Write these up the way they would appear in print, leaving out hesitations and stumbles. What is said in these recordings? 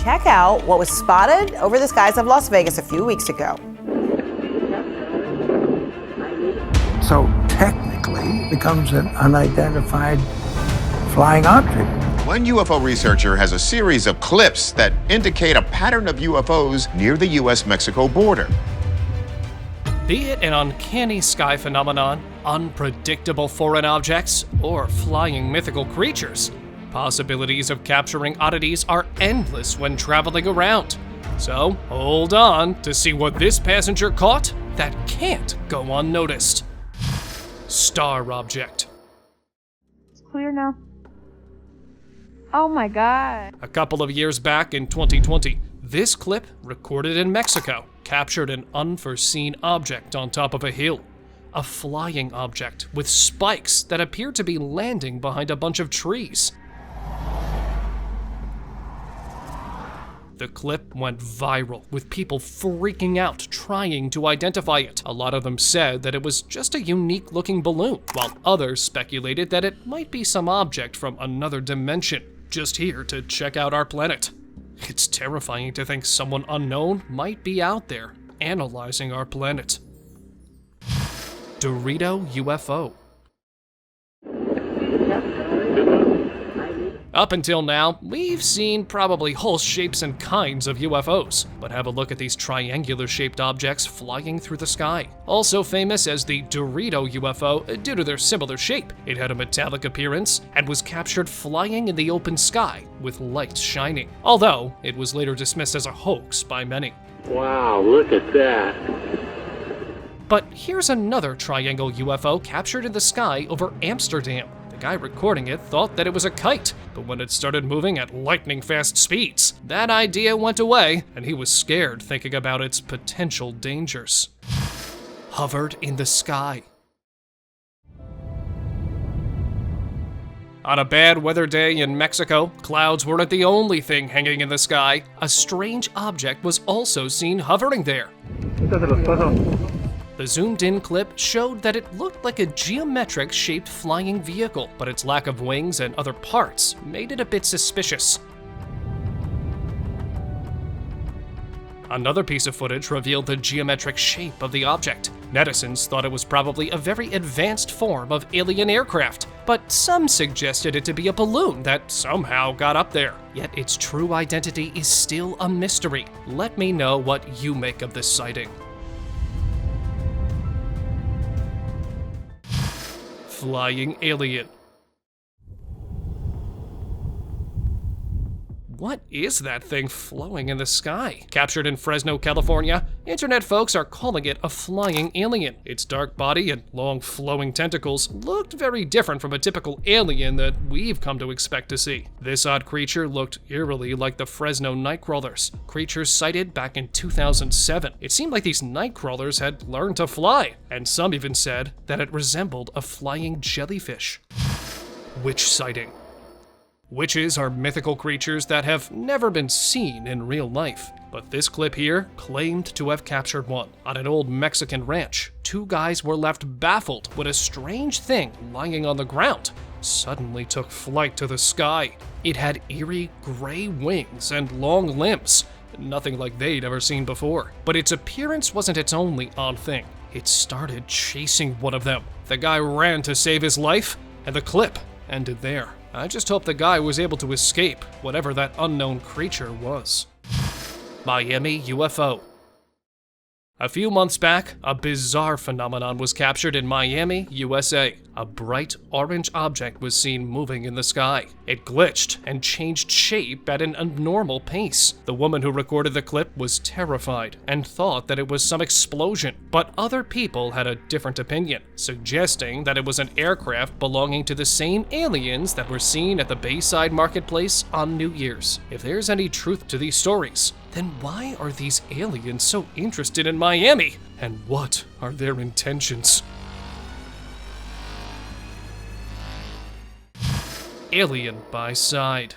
check out what was spotted over the skies of Las Vegas a few weeks ago. So technically, it becomes an unidentified flying object. One UFO researcher has a series of clips that indicate a pattern of UFOs near the US-Mexico border. Be it an uncanny sky phenomenon, unpredictable foreign objects, or flying mythical creatures, possibilities of capturing oddities are endless when traveling around. So hold on to see what this passenger caught that can't go unnoticed. Star object. It's clear now. Oh my God. A couple of years back in 2020, this clip, recorded in Mexico, captured an unforeseen object on top of a hill. A flying object with spikes that appeared to be landing behind a bunch of trees. The clip went viral, with people freaking out trying to identify it. A lot of them said that it was just a unique looking balloon, while others speculated that it might be some object from another dimension, just here to check out our planet. It's terrifying to think someone unknown might be out there, analyzing our planet. Dorito UFO. Up until now, we've seen probably all shapes and kinds of UFOs, but have a look at these triangular-shaped objects flying through the sky. Also famous as the Dorito UFO due to their similar shape. It had a metallic appearance and was captured flying in the open sky with lights shining, although it was later dismissed as a hoax by many. Wow, look at that. But here's another triangle UFO captured in the sky over Amsterdam. The guy recording it thought that it was a kite, but when it started moving at lightning-fast speeds, that idea went away, and he was scared thinking about its potential dangers. Hovered in the sky. On a bad weather day in Mexico, clouds weren't the only thing hanging in the sky. A strange object was also seen hovering there. The zoomed-in clip showed that it looked like a geometric-shaped flying vehicle, but its lack of wings and other parts made it a bit suspicious. Another piece of footage revealed the geometric shape of the object. Netizens thought it was probably a very advanced form of alien aircraft, but some suggested it to be a balloon that somehow got up there. Yet its true identity is still a mystery. Let me know what you make of this sighting. Flying alien. What is that thing flowing in the sky? Captured in Fresno, California, internet folks are calling it a flying alien. Its dark body and long flowing tentacles looked very different from a typical alien that we've come to expect to see. This odd creature looked eerily like the Fresno nightcrawlers, creatures sighted back in 2007. It seemed like these nightcrawlers had learned to fly, and some even said that it resembled a flying jellyfish. Witch sighting. Witches are mythical creatures that have never been seen in real life, but this clip here claimed to have captured one. On an old Mexican ranch, two guys were left baffled when a strange thing lying on the ground suddenly took flight to the sky. It had eerie gray wings and long limbs, nothing like they'd ever seen before. But its appearance wasn't its only odd thing. It started chasing one of them. The guy ran to save his life, and the clip ended there. I just hope the guy was able to escape whatever that unknown creature was. Miami UFO. A few months back, a bizarre phenomenon was captured in Miami, USA. A bright orange object was seen moving in the sky. It glitched and changed shape at an abnormal pace. The woman who recorded the clip was terrified and thought that it was some explosion, but other people had a different opinion, suggesting that it was an aircraft belonging to the same aliens that were seen at the Bayside Marketplace on New Year's. If there's any truth to these stories, then why are these aliens so interested in Miami? And what are their intentions? Alien by side.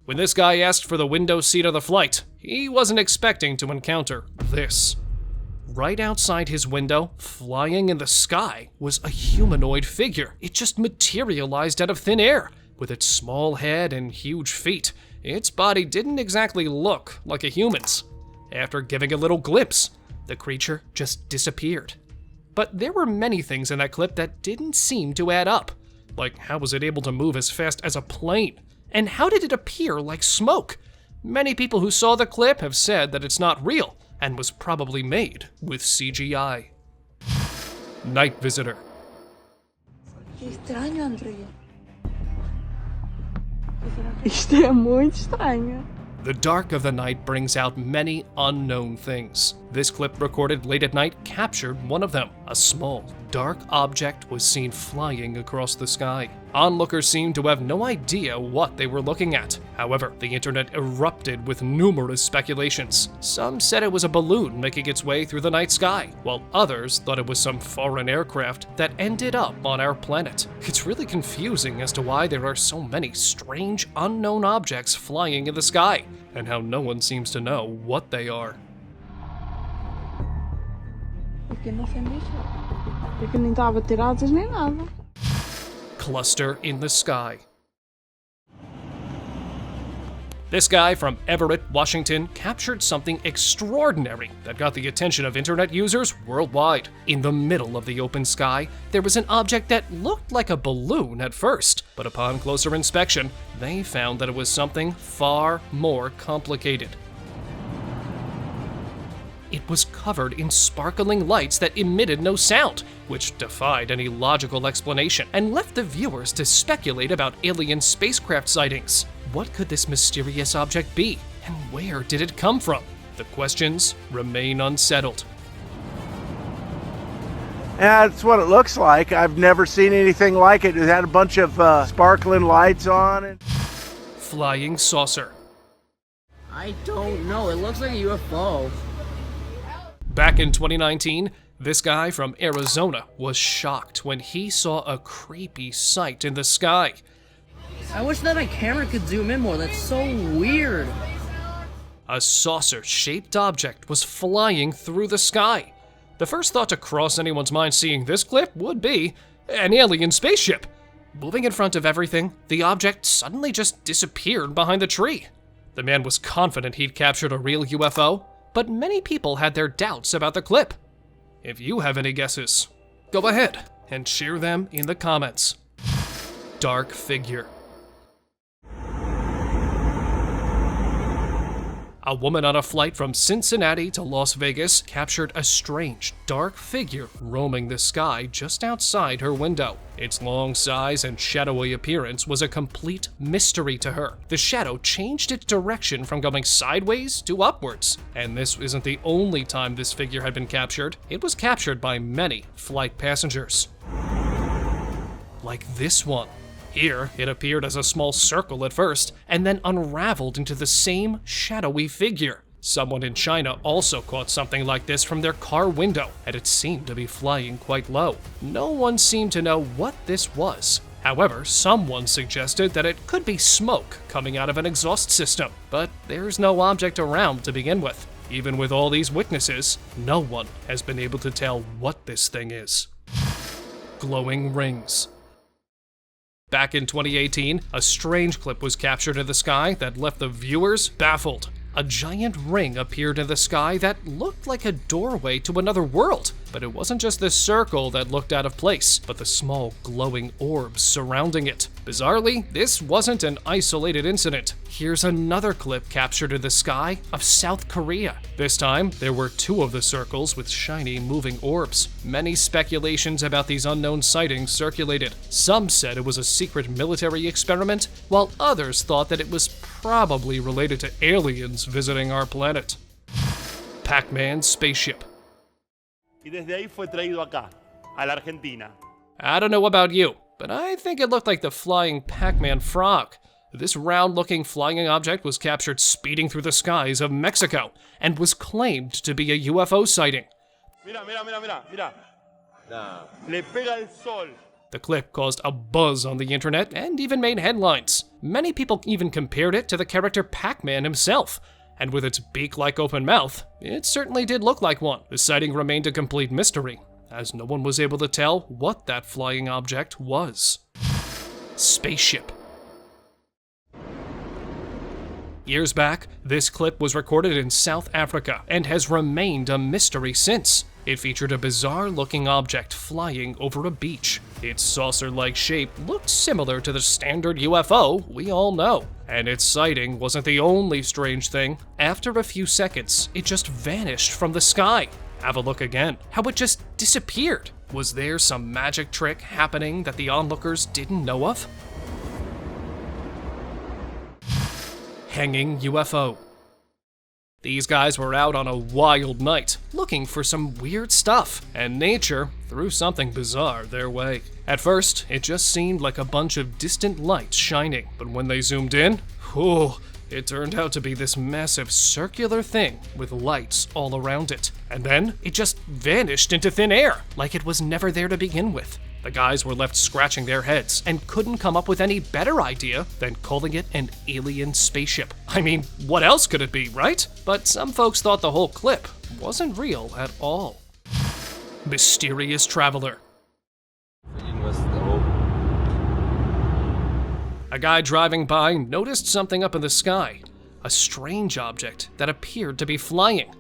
When this guy asked for the window seat of the flight, he wasn't expecting to encounter this. Right outside his window, flying in the sky, was a humanoid figure. It just materialized out of thin air, With its small head and huge feet, its body didn't exactly look like a human's. After giving a little glimpse, the creature just disappeared. But there were many things in that clip that didn't seem to add up. Like, how was it able to move as fast as a plane? And how did it appear like smoke? Many people who saw the clip have said that it's not real and was probably made with CGI. Night Visitor. Estranho, Andrea. Isto é muito estranho. The dark of the night brings out many unknown things. This clip recorded late at night captured one of them. A small, dark object was seen flying across the sky. Onlookers seemed to have no idea what they were looking at. However, the internet erupted with numerous speculations. Some said it was a balloon making its way through the night sky, while others thought it was some foreign aircraft that ended up on our planet. It's really confusing as to why there are so many strange, unknown objects flying in the sky, and how no one seems to know what they are. Porque não acendeste? Porque nem estava a ter asas nem nada. Cluster in the sky. This guy from Everett, Washington, captured something extraordinary that got the attention of internet users worldwide. In the middle of the open sky, there was an object that looked like a balloon at first, but upon closer inspection, they found that it was something far more complicated. It was covered in sparkling lights that emitted no sound, which defied any logical explanation, and left the viewers to speculate about alien spacecraft sightings. What could this mysterious object be, and where did it come from? The questions remain unsettled. Yeah, that's what it looks like. I've never seen anything like it. It had a bunch of sparkling lights on it. Flying saucer. I don't know. It looks like a UFO. Back in 2019, this guy from Arizona was shocked when he saw a creepy sight in the sky. I wish that my camera could zoom in more. That's so weird. A saucer-shaped object was flying through the sky. The first thought to cross anyone's mind seeing this clip would be an alien spaceship. Moving in front of everything, the object suddenly just disappeared behind the tree. The man was confident he'd captured a real UFO, but many people had their doubts about the clip. If you have any guesses, go ahead and share them in the comments. Dark figure. A woman on a flight from Cincinnati to Las Vegas captured a strange, dark figure roaming the sky just outside her window. Its long size and shadowy appearance was a complete mystery to her. The shadow changed its direction from going sideways to upwards. And this isn't the only time this figure had been captured. It was captured by many flight passengers. Like this one. Here, it appeared as a small circle at first, and then unraveled into the same shadowy figure. Someone in China also caught something like this from their car window, and it seemed to be flying quite low. No one seemed to know what this was. However, someone suggested that it could be smoke coming out of an exhaust system, but there's no object around to begin with. Even with all these witnesses, no one has been able to tell what this thing is. Glowing rings. Back in 2018, a strange clip was captured in the sky that left the viewers baffled. A giant ring appeared in the sky that looked like a doorway to another world. But it wasn't just the circle that looked out of place, but the small glowing orbs surrounding it. Bizarrely, this wasn't an isolated incident. Here's another clip captured in the sky of South Korea. This time, there were two of the circles with shiny moving orbs. Many speculations about these unknown sightings circulated. Some said it was a secret military experiment, while others thought that it was probably related to aliens visiting our planet. Pac-Man spaceship. Y desde ahí fue traído acá, a la Argentina. I don't know about you, but I think it looked like the flying Pac-Man frog. This round-looking flying object was captured speeding through the skies of Mexico and was claimed to be a UFO sighting. Mira. Le pega el sol. The clip caused a buzz on the internet and even made headlines. Many people even compared it to the character Pac-Man himself. And with its beak-like open mouth, it certainly did look like one. The sighting remained a complete mystery, as no one was able to tell what that flying object was. Spaceship. Years back, this clip was recorded in South Africa and has remained a mystery since. It featured a bizarre-looking object flying over a beach. Its saucer-like shape looked similar to the standard UFO we all know. And its sighting wasn't the only strange thing. After a few seconds, it just vanished from the sky. Have a look again. How it just disappeared. Was there some magic trick happening that the onlookers didn't know of? Hanging UFO. These guys were out on a wild night, looking for some weird stuff, and nature threw something bizarre their way. At first, it just seemed like a bunch of distant lights shining, but when they zoomed in, it turned out to be this massive circular thing with lights all around it. And then, it just vanished into thin air, like it was never there to begin with. The guys were left scratching their heads and couldn't come up with any better idea than calling it an alien spaceship. I mean, what else could it be, right? But some folks thought the whole clip wasn't real at all. Mysterious traveler. A guy driving by noticed something up in the sky, a strange object that appeared to be flying.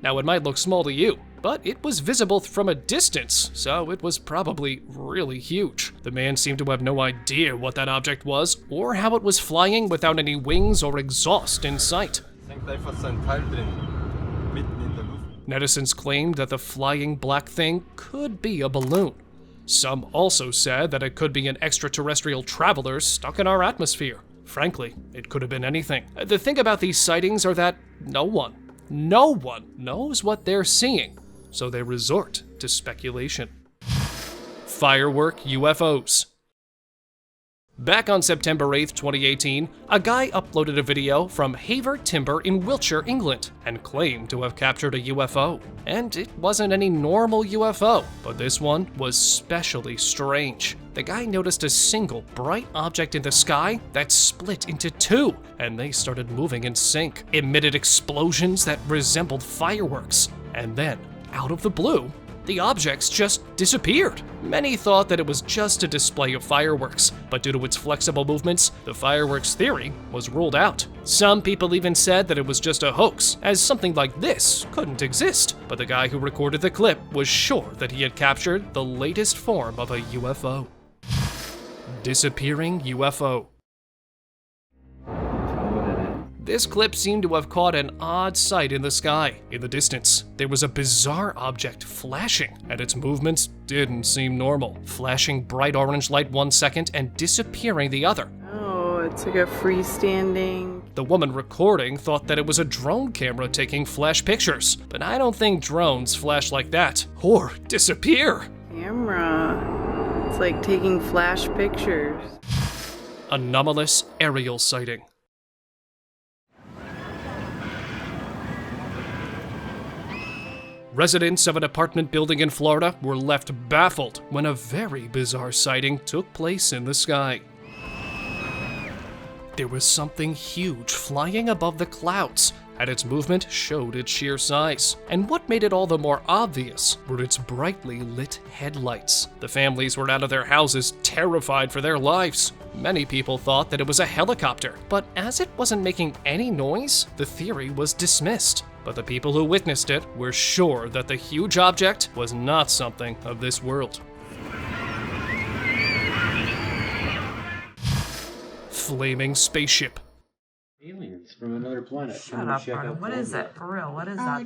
Now, it might look small to you, but it was visible from a distance, so it was probably really huge. The man seemed to have no idea what that object was, or how it was flying without any wings or exhaust in sight. Netizens claimed that the flying black thing could be a balloon. Some also said that it could be an extraterrestrial traveler stuck in our atmosphere. Frankly, it could have been anything. The thing about these sightings are that no one knows what they're seeing, so they resort to speculation. Firework UFOs. Back on September 8th, 2018, a guy uploaded a video from Haver Timber in Wiltshire, England, and claimed to have captured a UFO. And it wasn't any normal UFO, but this one was specially strange. The guy noticed a single bright object in the sky that split into two, and they started moving in sync, emitted explosions that resembled fireworks, and then, out of the blue, the objects just disappeared. Many thought that it was just a display of fireworks, but due to its flexible movements, the fireworks theory was ruled out. Some people even said that it was just a hoax, as something like this couldn't exist, but the guy who recorded the clip was sure that he had captured the latest form of a UFO. Disappearing UFO. This clip seemed to have caught an odd sight in the sky. In the distance, there was a bizarre object flashing, and its movements didn't seem normal, flashing bright orange light 1 second and disappearing the other. Oh, it's like a freestanding. The woman recording thought that it was a drone camera taking flash pictures, but I don't think drones flash like that, or disappear. Camera. It's like taking flash pictures. Anomalous aerial sighting. Residents of an apartment building in Florida were left baffled when a very bizarre sighting took place in the sky. There was something huge flying above the clouds, and its movement showed its sheer size. And what made it all the more obvious were its brightly lit headlights. The families were out of their houses, terrified for their lives. Many people thought that it was a helicopter, but as it wasn't making any noise, the theory was dismissed. But the people who witnessed it were sure that the huge object was not something of this world. Flaming spaceship. Aliens from another planet. Shut up, Arnold. What is it? For real, what is that?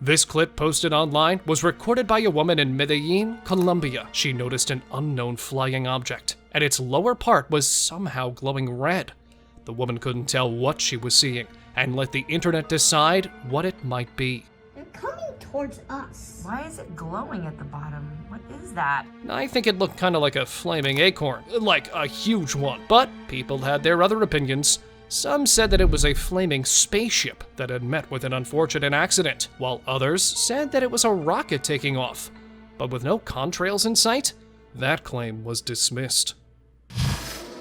This clip posted online was recorded by a woman in Medellin, Colombia. She noticed an unknown flying object, and its lower part was somehow glowing red. The woman couldn't tell what she was seeing, and let the internet decide what it might be. They're coming towards us. Why is it glowing at the bottom? What is that? I think it looked kind of like a flaming acorn, like a huge one, but people had their other opinions. Some said that it was a flaming spaceship that had met with an unfortunate accident, while others said that it was a rocket taking off. But with no contrails in sight, that claim was dismissed.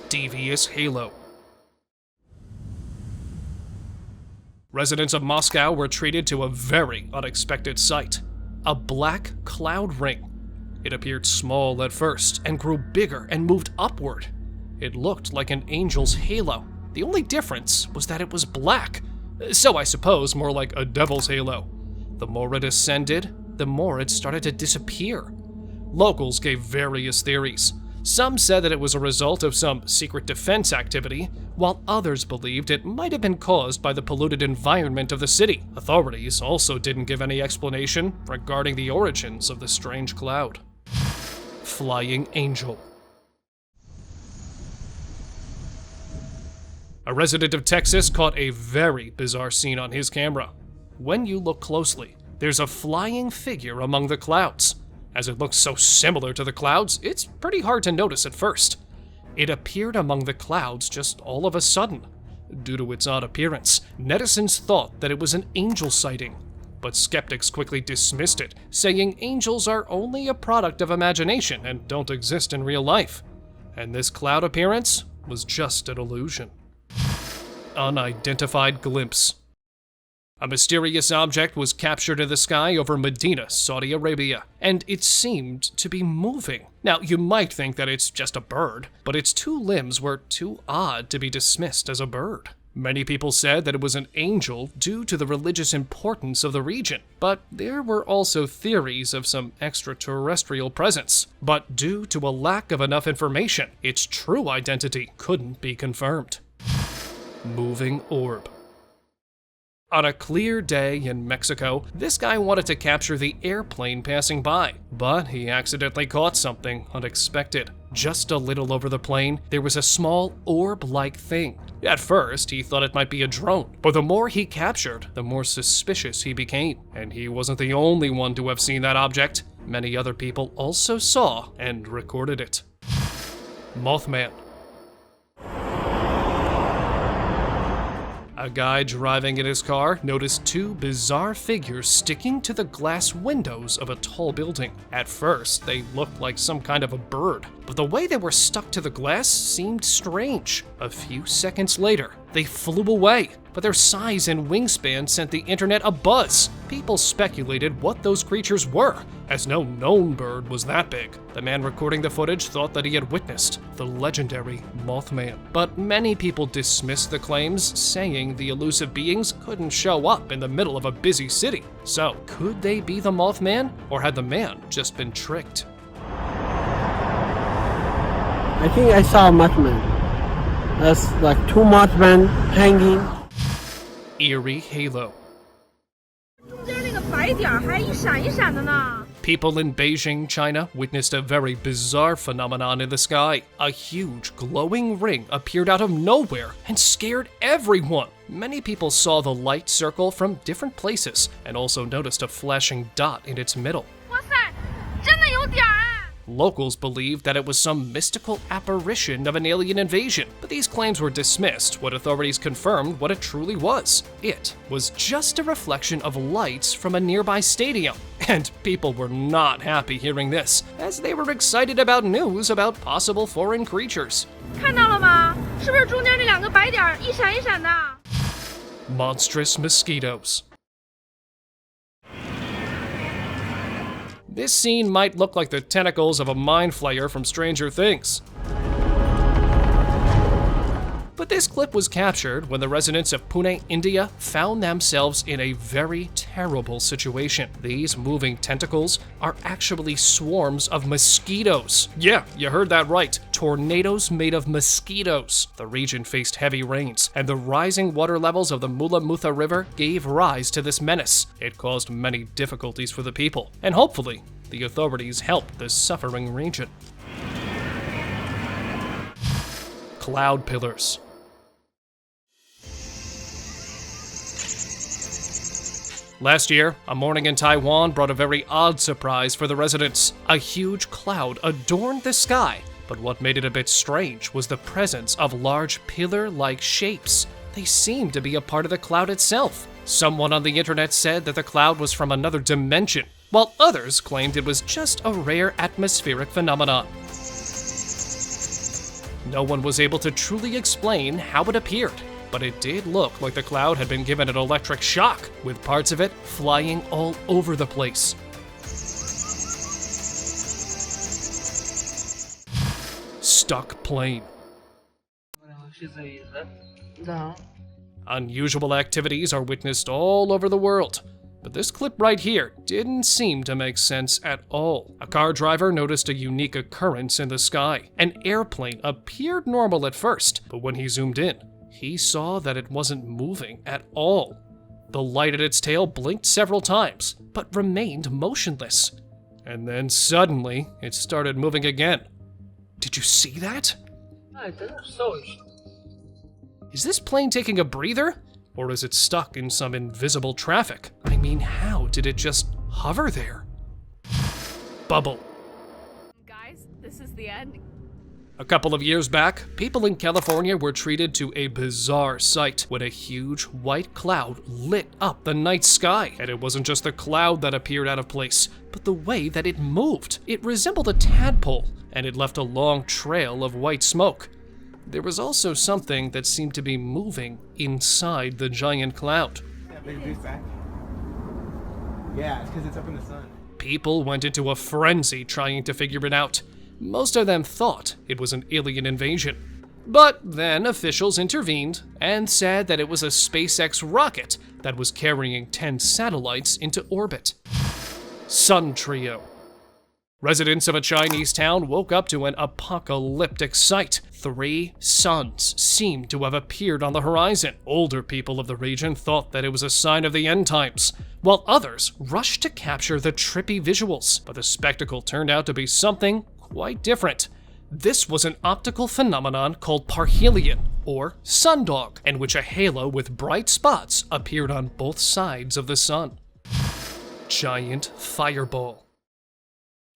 Devious halo. Residents of Moscow were treated to a very unexpected sight. A black cloud ring. It appeared small at first and grew bigger and moved upward. It looked like an angel's halo. The only difference was that it was black. So I suppose more like a devil's halo. The more it ascended, the more it started to disappear. Locals gave various theories. Some said that it was a result of some secret defense activity, while others believed it might have been caused by the polluted environment of the city. Authorities also didn't give any explanation regarding the origins of the strange cloud. Flying angel. A resident of Texas caught a very bizarre scene on his camera. When you look closely, there's a flying figure among the clouds. As it looks so similar to the clouds, it's pretty hard to notice at first. It appeared among the clouds just all of a sudden. Due to its odd appearance, netizens thought that it was an angel sighting. But skeptics quickly dismissed it, saying angels are only a product of imagination and don't exist in real life. And this cloud appearance was just an illusion. Unidentified glimpse. A mysterious object was captured in the sky over Medina, Saudi Arabia, and it seemed to be moving. Now, you might think that it's just a bird, but its two limbs were too odd to be dismissed as a bird. Many people said that it was an angel due to the religious importance of the region, but there were also theories of some extraterrestrial presence. But due to a lack of enough information, its true identity couldn't be confirmed. Moving orb. On a clear day in Mexico, this guy wanted to capture the airplane passing by, but he accidentally caught something unexpected. Just a little over the plane, there was a small orb-like thing. At first, he thought it might be a drone, but the more he captured, the more suspicious he became. And he wasn't the only one to have seen that object. Many other people also saw and recorded it. Mothman. A guy driving in his car noticed two bizarre figures sticking to the glass windows of a tall building. At first, they looked like some kind of a bird, but the way they were stuck to the glass seemed strange. A few seconds later, they flew away, but their size and wingspan sent the internet abuzz. People speculated what those creatures were, as no known bird was that big. The man recording the footage thought that he had witnessed the legendary Mothman. But many people dismissed the claims, saying the elusive beings couldn't show up in the middle of a busy city. So, could they be the Mothman, or had the man just been tricked? I think I saw a Mothman. That's like two Mothman hanging. Eerie halo. People in Beijing, China, witnessed a very bizarre phenomenon in the sky. A huge glowing ring appeared out of nowhere and scared everyone. Many people saw the light circle from different places and also noticed a flashing dot in its middle. Locals believed that it was some mystical apparition of an alien invasion, but these claims were dismissed when authorities confirmed what it truly was. It was just a reflection of lights from a nearby stadium, and people were not happy hearing this, as they were excited about news about possible foreign creatures. Monstrous mosquitoes. This scene might look like the tentacles of a mind flayer from Stranger Things. But this clip was captured when the residents of Pune, India found themselves in a very terrible situation. These moving tentacles are actually swarms of mosquitoes. Yeah, you heard that right. Tornadoes made of mosquitoes. The region faced heavy rains, and the rising water levels of the Mula Mutha River gave rise to this menace. It caused many difficulties for the people, and hopefully, the authorities helped the suffering region. Cloud pillars. Last year, a morning in Taiwan brought a very odd surprise for the residents. A huge cloud adorned the sky, but what made it a bit strange was the presence of large pillar-like shapes. They seemed to be a part of the cloud itself. Someone on the internet said that the cloud was from another dimension, while others claimed it was just a rare atmospheric phenomenon. No one was able to truly explain how it appeared, but it did look like the cloud had been given an electric shock, with parts of it flying all over the place. Stuck plane. Да. Unusual activities are witnessed all over the world. But this clip right here didn't seem to make sense at all. A car driver noticed a unique occurrence in the sky. An airplane appeared normal at first, but when he zoomed in, he saw that it wasn't moving at all. The light at its tail blinked several times, but remained motionless. And then suddenly, it started moving again. Did you see that? Is this plane taking a breather? Or is it stuck in some invisible traffic? I mean, how did it just hover there? Bubble. Guys, this is the end. A couple of years back, people in California were treated to a bizarre sight when a huge white cloud lit up the night sky. And it wasn't just the cloud that appeared out of place, but the way that it moved. It resembled a tadpole, and it left a long trail of white smoke. There was also something that seemed to be moving inside the giant cloud. Yeah, it's because it's up in the sun. People went into a frenzy trying to figure it out. Most of them thought it was an alien invasion. But then officials intervened and said that it was a SpaceX rocket that was carrying 10 satellites into orbit. Sun Trio. Residents of a Chinese town woke up to an apocalyptic sight. 3 suns seemed to have appeared on the horizon. Older people of the region thought that it was a sign of the end times, while others rushed to capture the trippy visuals. But the spectacle turned out to be something quite different. This was an optical phenomenon called parhelion, or sundog, in which a halo with bright spots appeared on both sides of the sun. Giant fireball.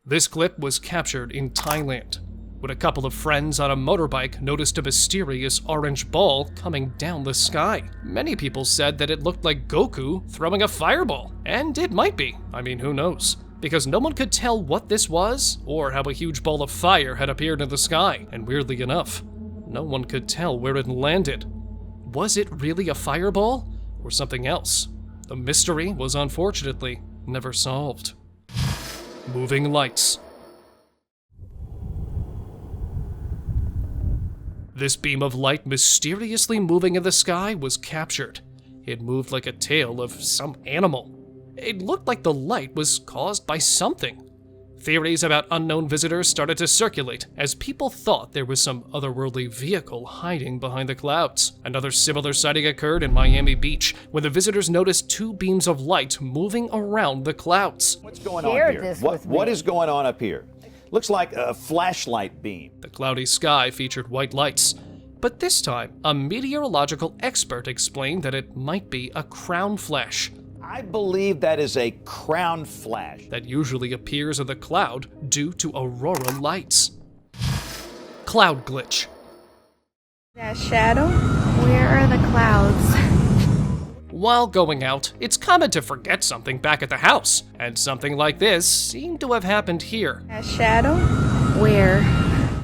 This clip was captured in Thailand, when a couple of friends on a motorbike noticed a mysterious orange ball coming down the sky. Many people said that it looked like Goku throwing a fireball, and it might be. I mean, who knows? Because no one could tell what this was, or how a huge ball of fire had appeared in the sky, and weirdly enough, no one could tell where it landed. Was it really a fireball, or something else? The mystery was unfortunately never solved. Moving lights. This beam of light mysteriously moving in the sky was captured. It moved like a tail of some animal. It looked like the light was caused by something. Theories about unknown visitors started to circulate as people thought there was some otherworldly vehicle hiding behind the clouds. Another similar sighting occurred in Miami Beach when the visitors noticed 2 beams of light moving around the clouds. What's going on here? What is going on up here? Looks like a flashlight beam. The cloudy sky featured white lights. But this time, a meteorological expert explained that it might be a crown flash. I believe that is a crown flash. That usually appears in the cloud due to aurora lights. Cloud glitch. That shadow? Where are the clouds? While going out, it's common to forget something back at the house, and something like this seemed to have happened here. That shadow? Where?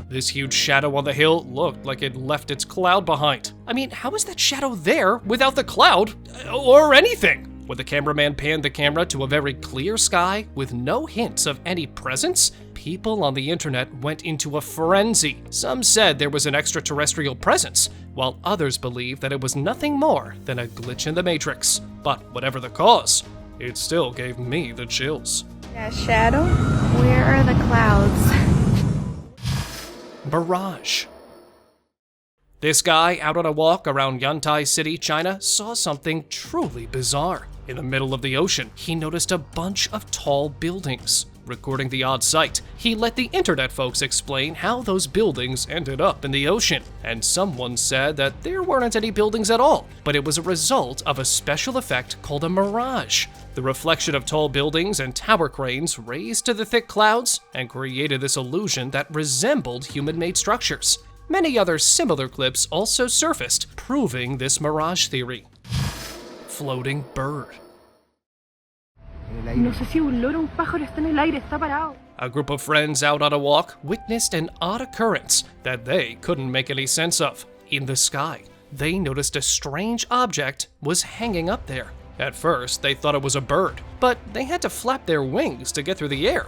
This huge shadow on the hill looked like it left its cloud behind. I mean, how is that shadow there without the cloud or anything? When the cameraman panned the camera to a very clear sky with no hints of any presence, people on the internet went into a frenzy. Some said there was an extraterrestrial presence, while others believed that it was nothing more than a glitch in the Matrix. But whatever the cause, it still gave me the chills. That shadow? Where are the clouds? Mirage. This guy out on a walk around Yantai City, China, saw something truly bizarre. In the middle of the ocean, he noticed a bunch of tall buildings. Recording the odd sight, he let the internet folks explain how those buildings ended up in the ocean. And someone said that there weren't any buildings at all, but it was a result of a special effect called a mirage. The reflection of tall buildings and tower cranes raised to the thick clouds and created this illusion that resembled human-made structures. Many other similar clips also surfaced, proving this mirage theory. Floating bird. No sé si un loro o un pájaro está en el aire, está parado. A group of friends out on a walk witnessed an odd occurrence that they couldn't make any sense of. In the sky, they noticed a strange object was hanging up there. At first, they thought it was a bird, but they had to flap their wings to get through the air.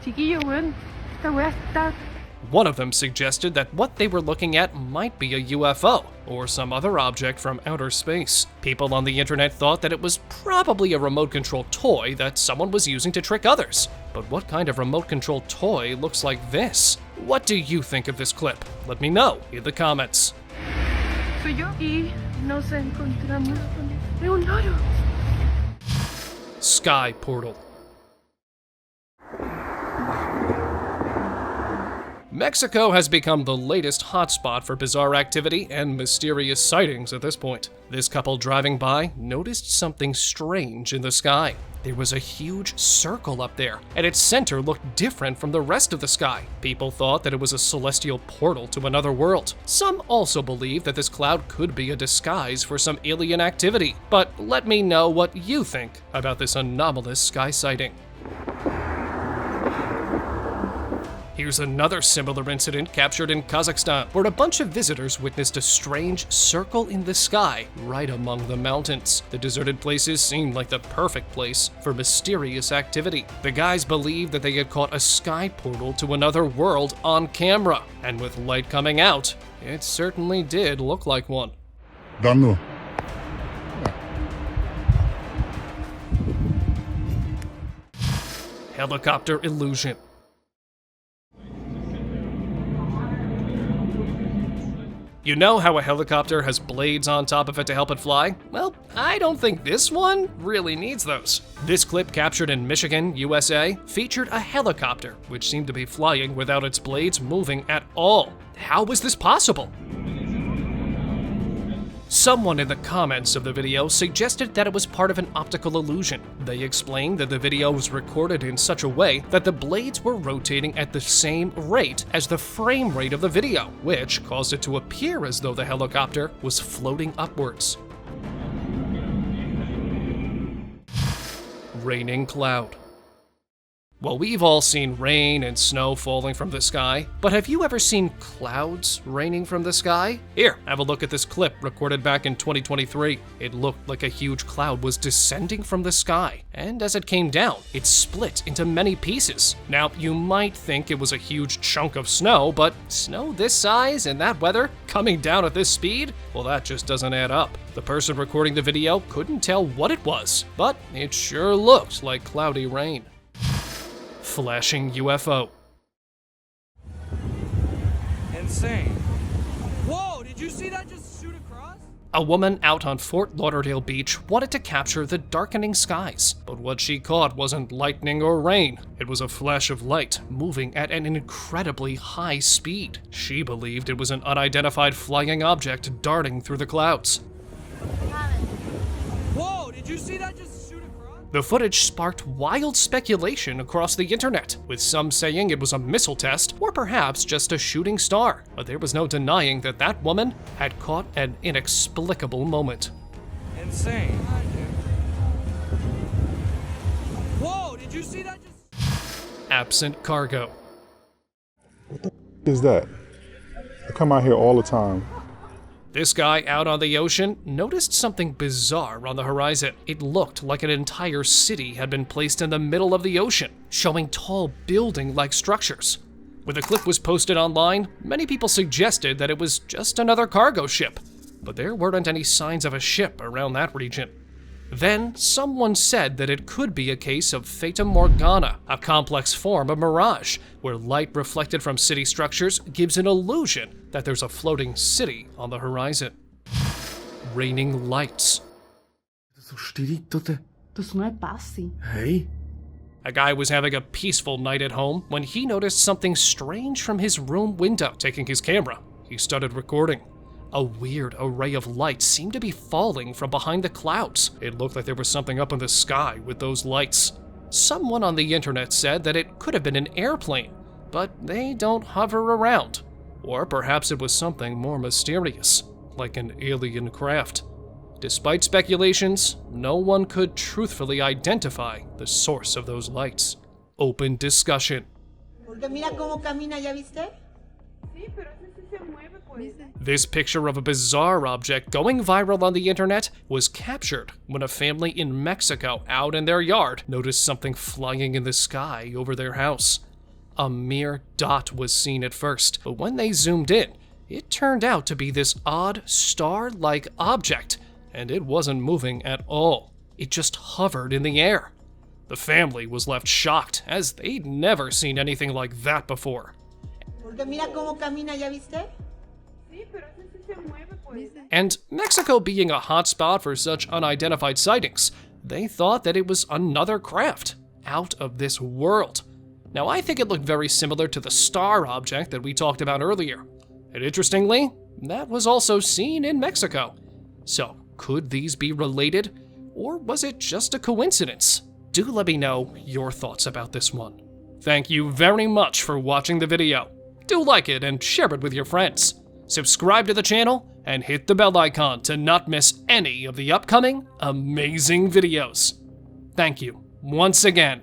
Chiquillo, weón, esta weá está One of them suggested that what they were looking at might be a UFO or some other object from outer space. People on the internet thought that it was probably a remote-controlled toy that someone was using to trick others. But what kind of remote-controlled toy looks like this? What do you think of this clip? Let me know in the comments. Soy yo y nos encontramos con Leonardo. Sky portal. Mexico has become the latest hotspot for bizarre activity and mysterious sightings at this point. This couple driving by noticed something strange in the sky. There was a huge circle up there, and its center looked different from the rest of the sky. People thought that it was a celestial portal to another world. Some also believe that this cloud could be a disguise for some alien activity. But let me know what you think about this anomalous sky sighting. Here's another similar incident captured in Kazakhstan, where a bunch of visitors witnessed a strange circle in the sky right among the mountains. The deserted places seemed like the perfect place for mysterious activity. The guys believed that they had caught a sky portal to another world on camera, and with light coming out, it certainly did look like one. Dano. Helicopter illusion. You know how a helicopter has blades on top of it to help it fly? Well, I don't think this one really needs those. This clip captured in Michigan, USA, featured a helicopter which seemed to be flying without its blades moving at all. How was this possible? Someone in the comments of the video suggested that it was part of an optical illusion. They explained that the video was recorded in such a way that the blades were rotating at the same rate as the frame rate of the video, which caused it to appear as though the helicopter was floating upwards. Raining cloud. Well, we've all seen rain and snow falling from the sky, but have you ever seen clouds raining from the sky? Here, have a look at this clip recorded back in 2023. It looked like a huge cloud was descending from the sky, and as it came down, it split into many pieces. Now, you might think it was a huge chunk of snow, but snow this size in that weather, coming down at this speed? Well, that just doesn't add up. The person recording the video couldn't tell what it was, but it sure looked like cloudy rain. Flashing UFO. Insane. Whoa, did you see that just shoot across? A woman out on Fort Lauderdale Beach wanted to capture the darkening skies, but what she caught wasn't lightning or rain. It was a flash of light moving at an incredibly high speed. She believed it was an unidentified flying object darting through the clouds. Whoa, did you see that just shoot across? The footage sparked wild speculation across the internet, with some saying it was a missile test or perhaps just a shooting star. But there was no denying that that woman had caught an inexplicable moment. Insane. Whoa, did you see that just... Absent cargo. What the is that? I come out here all the time. This guy out on the ocean noticed something bizarre on the horizon. It looked like an entire city had been placed in the middle of the ocean, showing tall building-like structures. When the clip was posted online, many people suggested that it was just another cargo ship, but there weren't any signs of a ship around that region. Then, someone said that it could be a case of Fata Morgana, a complex form of mirage, where light reflected from city structures gives an illusion that there's a floating city on the horizon. Raining lights. Das não é passe. Hey. A guy was having a peaceful night at home when he noticed something strange from his room window. Taking his camera, he started recording. A weird array of lights seemed to be falling from behind the clouds. It looked like there was something up in the sky with those lights. Someone on the internet said that it could have been an airplane, but they don't hover around. Or perhaps it was something more mysterious, like an alien craft. Despite speculations, no one could truthfully identify the source of those lights. Open discussion. Porque mira cómo camina, ¿ya viste? Sí, pero ese sí se mueve, pues. This picture of a bizarre object going viral on the internet was captured when a family in Mexico out in their yard noticed something flying in the sky over their house. A mere dot was seen at first, but when they zoomed in, it turned out to be this odd star-like object, and it wasn't moving at all. It just hovered in the air. The family was left shocked, as they'd never seen anything like that before. Porque mira cómo camina, ¿ya viste? And Mexico being a hotspot for such unidentified sightings, they thought that it was another craft, out of this world. Now, I think it looked very similar to the star object that we talked about earlier. And interestingly, that was also seen in Mexico. So, could these be related, or was it just a coincidence? Do let me know your thoughts about this one. Thank you very much for watching the video. Do like it and share it with your friends. Subscribe to the channel and hit the bell icon to not miss any of the upcoming amazing videos. Thank you once again.